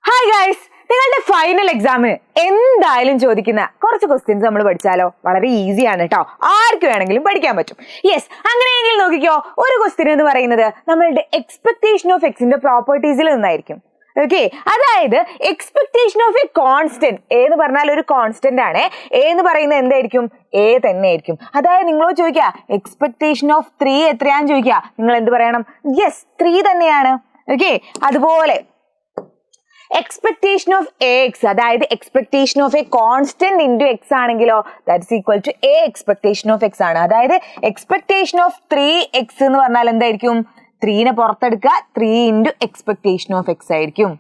Hi guys, നിങ്ങളുടെ final എക്സാമിന് എന്തായാലും ചോദിക്കുന്ന കുറച്ച് ക്വസ്റ്റ്യൻസ് നമ്മൾ പഠിച്ചാലോ? വളരെ ഈസിയാണ് കേട്ടോ, ആർക്ക് വേണമെങ്കിലും പഠിക്കാൻ പറ്റും. യെസ്, അങ്ങനെയെങ്കിൽ നോക്കിക്കോ. ഒരു ക്വസ്റ്റ്യൻ എന്ന് പറയുന്നത് നമ്മളുടെ എക്സ്പെക്ടേഷൻ ഓഫ് എക്സിന്റെ പ്രോപ്പർട്ടീസിൽ നിന്നായിരിക്കും. ഓക്കെ, അതായത് എക്സ്പെക്ടേഷൻ ഓഫ് എ കോൺസ്റ്റന്റ്. എന്ന് പറഞ്ഞാൽ ഒരു കോൺസ്റ്റന്റ് ആണ്. എന്ന് പറയുന്നത് എന്തായിരിക്കും? എ തന്നെ ആയിരിക്കും. അതായത് നിങ്ങളോട് ചോദിക്കുക എക്സ്പെക്ടേഷൻ ഓഫ് 3 എത്രയാന്ന് ചോദിക്കുക, നിങ്ങൾ എന്ത് പറയണം? യെസ്, 3 തന്നെയാണ്. ഓക്കെ, അതുപോലെ എക്സ്പെക്ടേഷൻ ഓഫ് എക്സ്, അതായത് expectation of a constant into x ആണെങ്കിലോ that's equal to a expectation of x ആണ്. അതായത് എക്സ്പെക്ടേഷൻ ഓഫ് 3x എന്ന് പറഞ്ഞാൽ എന്തായിരിക്കും? 3നെ പുറത്തെടുക്കുക, 3 ഇൻറ്റു എക്സ്പെക്ടേഷൻ ഓഫ് എക്സ് ആയിരിക്കും.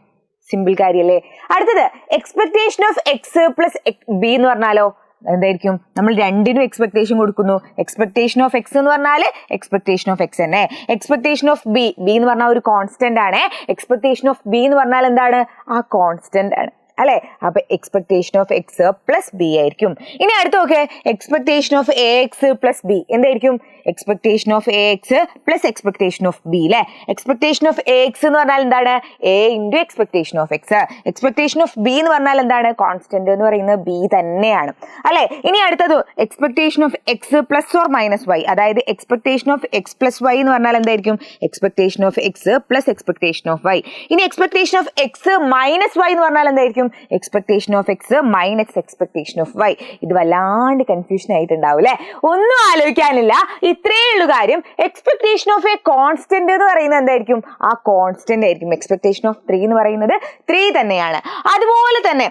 സിമ്പിൾ കാര്യല്ലേ? അടുത്തത് expectation of X plus b എന്ന് പറഞ്ഞാലോ എന്തായിരിക്കും? നമ്മൾ രണ്ടിനും എക്സ്പെക്ടേഷൻ കൊടുക്കുന്നു. എക്സ്പെക്ടേഷൻ ഓഫ് എക്സ് എന്ന് പറഞ്ഞാൽ എക്സ്പെക്ടേഷൻ ഓഫ് എക്സ് തന്നെ. എക്സ്പെക്ടേഷൻ ഓഫ് ബി എന്ന് പറഞ്ഞാൽ ഒരു കോൺസ്റ്റന്റ് ആണ്. എക്സ്പെക്ടേഷൻ ഓഫ് ബി എന്ന് പറഞ്ഞാൽ എന്താണ്? ആ കോൺസ്റ്റന്റ് ആണ് അല്ലെ? അപ്പൊ expectation of X plus b ആയിരിക്കും. ഇനി അടുത്ത് നോക്കെ, expectation of A X plus B എന്തായിരിക്കും? Expectation of A X plus expectation of b അല്ലെ? എക്സ്പെക്ടേഷൻ ഓഫ് എ എക്സ് എന്ന് പറഞ്ഞാൽ എന്താണ്? A into expectation of x. Expectation of B എന്ന് പറഞ്ഞാൽ എന്താണ്? കോൺസ്റ്റന്റ് എന്ന് പറയുന്നത് ബി തന്നെയാണ് അല്ലെ? ഇനി അടുത്തത് expectation of X plus or minus Y, അതായത് expectation of X plus Y എന്ന് പറഞ്ഞാൽ എന്തായിരിക്കും? Expectation of X plus expectation of Y. ഇനി expectation of X minus Y എന്ന് പറഞ്ഞാൽ എന്തായിരിക്കും? Expectation of X minus expectation of Y. ഇത് വല്ലാണ്ട് കൺഫ്യൂഷൻ ആയിട്ടുണ്ടാവും അല്ലെ? ഒന്നും ആലോചിക്കാനില്ല, ഇത്രേ ഉള്ളൂ കാര്യം. എക്സ്പെക്ടേഷൻ ഓഫ് എ കോൺസ്റ്റന്റ് എന്ന് പറയുന്നത് എന്തായിരിക്കും? ആ കോൺസ്റ്റന്റ് ആയിരിക്കും. എക്സ്പെക്ടേഷൻ ഓഫ് 3 എന്ന് പറയുന്നത് 3 തന്നെയാണ്. അതുപോലെ തന്നെ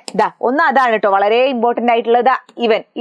ഒന്ന് അതാണ് കേട്ടോ വളരെ ഇമ്പോർട്ടന്റ് ആയിട്ടുള്ളത്.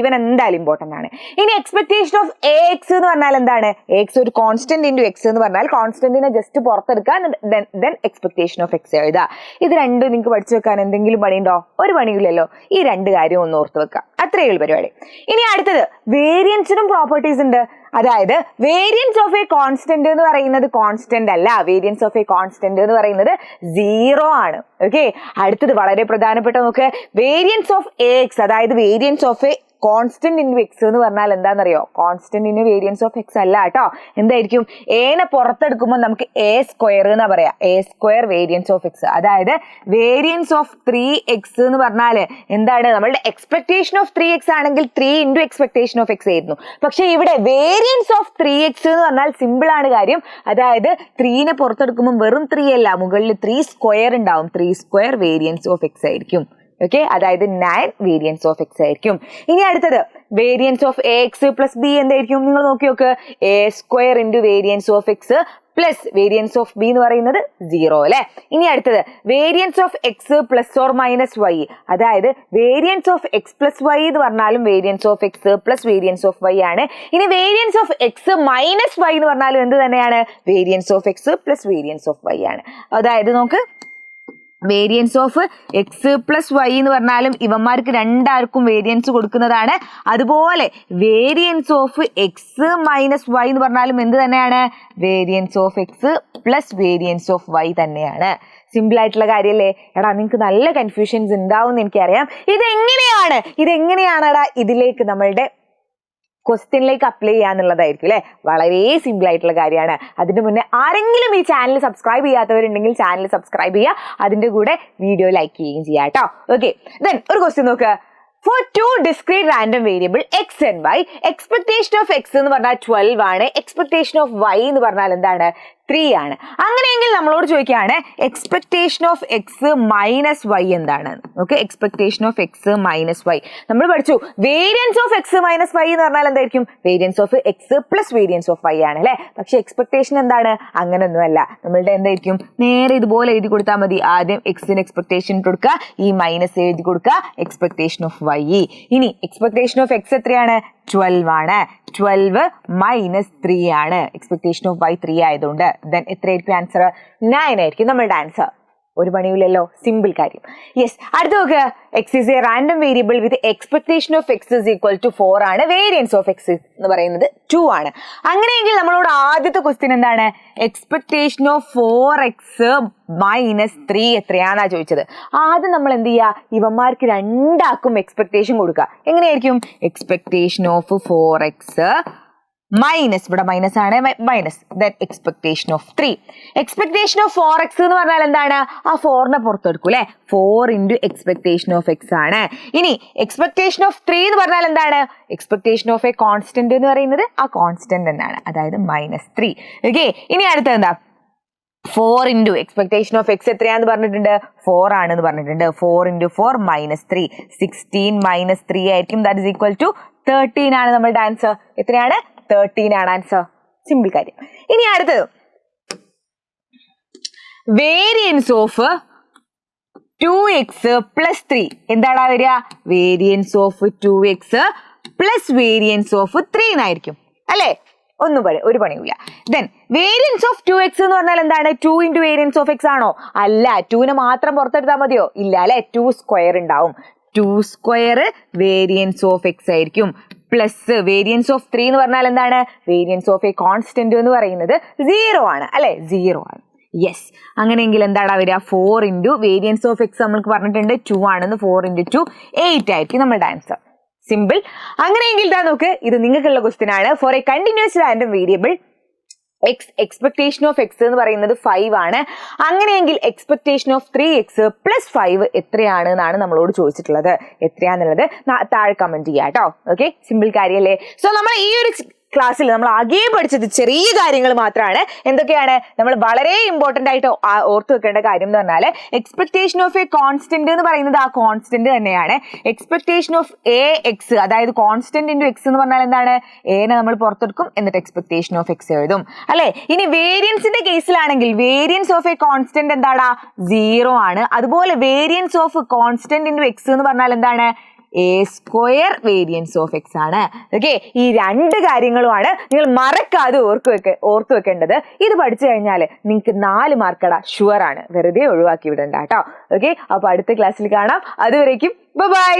ഇവൻ എന്തായാലും ഇമ്പോർട്ടന്റ് ആണ്. ഇനി എക്സ്പെക്ടേഷൻ ഓഫ് എ എക്സ് എന്ന് പറഞ്ഞാൽ എന്താണ്? എക്സ് ഒരു കോൺസ്റ്റന്റ് ഇൻറ്റു എക്സ് എന്ന് പറഞ്ഞാൽ കോൺസ്റ്റന്റിനെ ജസ്റ്റ് പുറത്തെടുക്കുക, ദെൻ എക്സ്പെക്ടേഷൻ ഓഫ് എക്സ് എഴുതുക. ഇത് രണ്ടും നിങ്ങൾക്ക് പഠിച്ചു വെക്കാൻ എന്തെങ്കിലും പണിയുണ്ടോ? ഒരു പണിയില്ലല്ലോ. ഈ രണ്ട് കാര്യം ഒന്ന് ഓർത്ത് വെക്കുക, അത്രയേ ഉള്ളൂ പരിപാടി. ഇനി അടുത്തത് വേരിയൻസിനും പ്രോപ്പർട്ടീസ് ഉണ്ട്. അതായത് വേരിയൻസ് ഓഫ് എ കോൺസ്റ്റന്റ് എന്ന് പറയുന്നത് കോൺസ്റ്റന്റ് അല്ല. വേരിയൻസ് ഓഫ് എ കോൺസ്റ്റന്റ് എന്ന് പറയുന്നത് 0 ആണ്. ഓക്കെ, അടുത്തത് വളരെ പ്രധാനപ്പെട്ട നോക്ക്, വേരിയൻസ് ഓഫ് എക്സ്, അതായത് variance of a constant into X എന്ന് പറഞ്ഞാൽ എന്താണെന്നറിയോ? കോൺസ്റ്റന്റിന് വേരിയൻസ് ഓഫ് എക്സ് അല്ല കേട്ടോ. എന്തായിരിക്കും? എനെ പുറത്തെടുക്കുമ്പോൾ നമുക്ക് എ സ്ക്വയർ എന്നാ പറയാ. A square variance of X. അതായത് വേരിയൻസ് ഓഫ് 3x എന്ന് പറഞ്ഞാൽ എന്താണ്? നമ്മളുടെ എക്സ്പെക്ടേഷൻ ഓഫ് 3x ആണെങ്കിൽ 3 ഇൻറ്റു എക്സ്പെക്ടേഷൻ ഓഫ് എക്സ് ആയിരുന്നു. പക്ഷെ ഇവിടെ വേരിയൻസ് ഓഫ് 3x എന്ന് പറഞ്ഞാൽ സിമ്പിൾ ആണ് കാര്യം. അതായത് 3നെ പുറത്തെടുക്കുമ്പോൾ വെറും 3 അല്ല, മുകളിൽ 3 സ്ക്വയർ ഉണ്ടാവും. 3 സ്ക്വയർ വേരിയൻസ് ഓഫ് എക്സ് ആയിരിക്കും. ഓക്കെ, അതായത് 9 വേരിയൻസ് ഓഫ് എക്സ് ആയിരിക്കും. ഇനി അടുത്തത് variance of A X plus B എന്തായിരിക്കും? നിങ്ങൾ നോക്കി നോക്ക്, A square into variance of X plus variance of B എന്ന് പറയുന്നത് 0 അല്ലെ? ഇനി അടുത്തത് variance of X plus or minus Y, അതായത് variance of X plus Y എന്ന് പറഞ്ഞാലും variance of X plus variance of Y ആണ്. ഇനി variance of X minus Y എന്ന് പറഞ്ഞാലും എന്ത് തന്നെയാണ്? Variance of X plus variance of Y ആണ്. അതായത് നമുക്ക് variance of X plus Y എന്ന് പറഞ്ഞാലും ഇവന്മാർക്ക് രണ്ടാർക്കും വേരിയൻസ് കൊടുക്കുന്നതാണ്. അതുപോലെ variance of X minus Y എന്ന് പറഞ്ഞാലും എന്ത് തന്നെയാണ്? Variance of X plus variance of Y തന്നെയാണ്. സിമ്പിൾ ആയിട്ടുള്ള കാര്യമല്ലേ? എടാ, നിങ്ങൾക്ക് നല്ല കൺഫ്യൂഷൻസ് ഉണ്ടാവും എന്ന് എനിക്കറിയാം. ഇതെങ്ങനെയാണെടാ ഇതിലേക്ക് നമ്മളുടെ ക്വസ്റ്റ്യനിലേക്ക് അപ്ലൈ ചെയ്യാന്നുള്ളതായിരിക്കും അല്ലെ? വളരെ സിമ്പിൾ ആയിട്ടുള്ള കാര്യമാണ്. അതിന്റെ മുന്നേ ആരെങ്കിലും ഈ ചാനൽ സബ്സ്ക്രൈബ് ചെയ്യാത്തവരുണ്ടെങ്കിൽ ചാനൽ സബ്സ്ക്രൈബ് ചെയ്യുക, അതിന്റെ കൂടെ വീഡിയോ ലൈക്ക് ചെയ്യുകയും ചെയ്യാം കേട്ടോ. ഓക്കെ, ദെൻ ഒരു ക്വസ്റ്റ്യൻ നോക്കുക. For 2 discrete random variable x and y, expectation of x എന്ന് പറഞ്ഞാൽ 12 ആണ്. എക്സ്പെക്ടേഷൻ ഓഫ് y എന്ന് പറഞ്ഞാൽ എന്താണ്? 3 ആണ്. അങ്ങനെയെങ്കിൽ നമ്മളോട് ചോദിക്കുകയാണ് expectation of X minus Y എന്താണ്? Okay, expectation of X minus Y നമ്മൾ പഠിച്ചു. Variance of X minus Y എന്ന് പറഞ്ഞാൽ എന്തായിരിക്കും? Variance of X plus variance of Y ആണ് അല്ലെ? പക്ഷെ എക്സ്പെക്ടേഷൻ എന്താണ്? അങ്ങനെയൊന്നുമല്ല. നമ്മളുടെ എന്തായിരിക്കും? നേരെ ഇതുപോലെ എഴുതി കൊടുത്താൽ മതി. ആദ്യം എക്സിന് എക്സ്പെക്ടേഷൻ കൊടുക്കുക, ഈ മൈനസ് എഴുതി കൊടുക്കുക, എക്സ്പെക്ടേഷൻ ഓഫ് വൈ. ഇനി എക്സ്പെക്ടേഷൻ ഓഫ് എക്സ് എത്രയാണ്? 12 ആണ്. 12 മൈനസ് 3 ആണ്. എക്സ്പെക്ടേഷൻ ഓഫ് വൈ 3 ആയതുകൊണ്ട് ദെൻ എത്രയായിരിക്കും ആൻസർ? 9 ആയിരിക്കും നമ്മളുടെ ആൻസർ. ഒരു പണിയില്ലല്ലോ, സിമ്പിൾ കാര്യം. യെസ്, അടുത്ത നോക്കുക. X is a random variable with expectation of X is equal to 4 ആണ്. വേരിയൻസ് ഓഫ് എക്സ് എന്ന് പറയുന്നത് 2 ആണ്. അങ്ങനെയെങ്കിൽ നമ്മളോട് ആദ്യത്തെ ക്വസ്റ്റ്യൻ എന്താണ്? എക്സ്പെക്ടേഷൻ ഓഫ് 4x മൈനസ് 3 എത്രയാണെന്നാ ചോദിച്ചത്. ആദ്യം നമ്മൾ എന്ത് ചെയ്യുക? ഇവന്മാർക്ക് രണ്ടാക്കും എക്സ്പെക്ടേഷൻ കൊടുക്കുക. എങ്ങനെയായിരിക്കും? എക്സ്പെക്ടേഷൻ ഓഫ് 4x മൈനസ്, ഇവിടെ മൈനസ് ആണ്, minus then expectation of 3. Expectation of 4x എന്ന് പറഞ്ഞാൽ എന്താണ്? ആ 4നെ പുറത്തെടുക്കും അല്ലെ, 4 into എക്സ്പെക്ടേഷൻ ഓഫ് x ആണ്. ഇനി എക്സ്പെക്ടേഷൻ ഓഫ് 3 എന്ന് പറഞ്ഞാൽ എന്താണ്? എക്സ്പെക്ടേഷൻ ഓഫ് എ കോൺസ്റ്റന്റ് എന്ന് പറയുന്നത് ആ കോൺസ്റ്റന്റ് തന്നെയാണ്, അതായത് -3. ഓക്കെ, ഇനി അടുത്തത് എന്താ? 4 into എക്സ്പെക്ടേഷൻ ഓഫ് x എത്രയാന്ന് പറഞ്ഞിട്ടുണ്ട്? 4 ആണെന്ന് പറഞ്ഞിട്ടുണ്ട്. 4 into 4 -3, 16 - 3 ആയിരിക്കും, ദാറ്റ് ഇസ് ഈക്വൽ ടു 13 ആണ് നമ്മളുടെ ആൻസർ. എത്രയാണ്? 13 ആണ് ആൻസർ. സിമ്പിൾ കാര്യം. ഇനി അടുത്തത് വേരിയൻസ് ഓഫ് 2x + 3 എന്താടാ വരിക? Variance of 2x + variance of 3 എന്നായിരിക്കും അല്ലെ? ഒരു പണിയില്ല. ദെൻ വേരിയൻസ് ഓഫ് 2x എന്ന് പറഞ്ഞാൽ എന്താണ്? 2 into വേരിയൻസ് ഓഫ് x ആണോ? അല്ല, 2നെ മാത്രം പുറത്തെടുത്താൽ മതിയോ? ഇല്ല അല്ലെ, 2 സ്ക്വയർ ഉണ്ടാവും. 2 സ്ക്വയർ വേരിയൻസ് ഓഫ് x ആയിരിക്കും. പ്ലസ് വേരിയൻസ് ഓഫ് 3 എന്ന് പറഞ്ഞാൽ എന്താണ്? വേരിയൻസ് ഓഫ് എ കോൺസ്റ്റന്റ് എന്ന് പറയുന്നത് 0 ആണ് അല്ലെ, 0 ആണ്. യെസ്, അങ്ങനെയെങ്കിൽ എന്താണ് വരിക? 4 into വേരിയൻസ് ഓഫ് x നമ്മൾക്ക് പറഞ്ഞിട്ടുണ്ട് 2 ആണെന്ന്. 4 into 2 8 ആയിരിക്കും നമ്മളുടെ ആൻസർ. സിമ്പിൾ. അങ്ങനെയെങ്കിൽ ഇതാ നോക്ക്, ഇത് നിങ്ങൾക്കുള്ള ക്വസ്റ്റ്യൻ ആണ്. For a continuous random variable expectation of x എന്ന് പറയുന്നത് 5 ആണ്. അങ്ങനെയെങ്കിൽ എക്സ്പെക്ടേഷൻ ഓഫ് 3x + 5 എത്രയാണ് എന്നാണ് നമ്മളോട് ചോദിച്ചിട്ടുള്ളത്. എത്രയാന്നുള്ളത് താഴെ കമന്റ് ചെയ്യാം കേട്ടോ. ഓക്കെ, സിമ്പിൾ കാര്യല്ലേ? സോ നമ്മൾ ഈ ഒരു ക്ലാസ്സിൽ നമ്മൾ ആകെ പഠിച്ചത് ചെറിയ കാര്യങ്ങൾ മാത്രമാണ്. എന്തൊക്കെയാണ് നമ്മൾ വളരെ ഇമ്പോർട്ടന്റ് ആയിട്ട് ഓർത്തു വെക്കേണ്ട കാര്യം എന്ന് പറഞ്ഞാൽ എക്സ്പെക്ടേഷൻ ഓഫ് എ കോൺസ്റ്റന്റ് എന്ന് പറയുന്നത് ആ കോൺസ്റ്റന്റ് തന്നെയാണ്. എക്സ്പെക്ടേഷൻ ഓഫ് ax, അതായത് കോൺസ്റ്റന്റ് ഇൻറ്റു x എന്ന് പറഞ്ഞാൽ എന്താണ്? എനെ നമ്മൾ പുറത്തെടുക്കും, എന്നിട്ട് എക്സ്പെക്ടേഷൻ ഓഫ് x എഴുതും അല്ലെ. ഇനി വേരിയൻസിന്റെ കേസിലാണെങ്കിൽ വേരിയൻസ് ഓഫ് എ കോൺസ്റ്റന്റ് എന്താടാ? 0 ആണ്. അതുപോലെ variance of constant into x എന്ന് പറഞ്ഞാൽ എന്താണ്? a² വേരിയൻസ് ഓഫ് x ആണ്. ഓക്കെ, ഈ 2 കാര്യങ്ങളുമാണ് നിങ്ങൾ മറക്കാതെ ഓർത്തു വെക്കേണ്ടത്. ഇത് പഠിച്ചു കഴിഞ്ഞാൽ നിങ്ങൾക്ക് 4 മാർക്കടാ ഷുവർ ആണ്, വെറുതെ ഒഴിവാക്കി വിടണ്ട കേട്ടോ. ഓക്കെ, അപ്പൊ അടുത്ത ക്ലാസ്സിൽ കാണാം. അതുവരേക്കും ബൈ.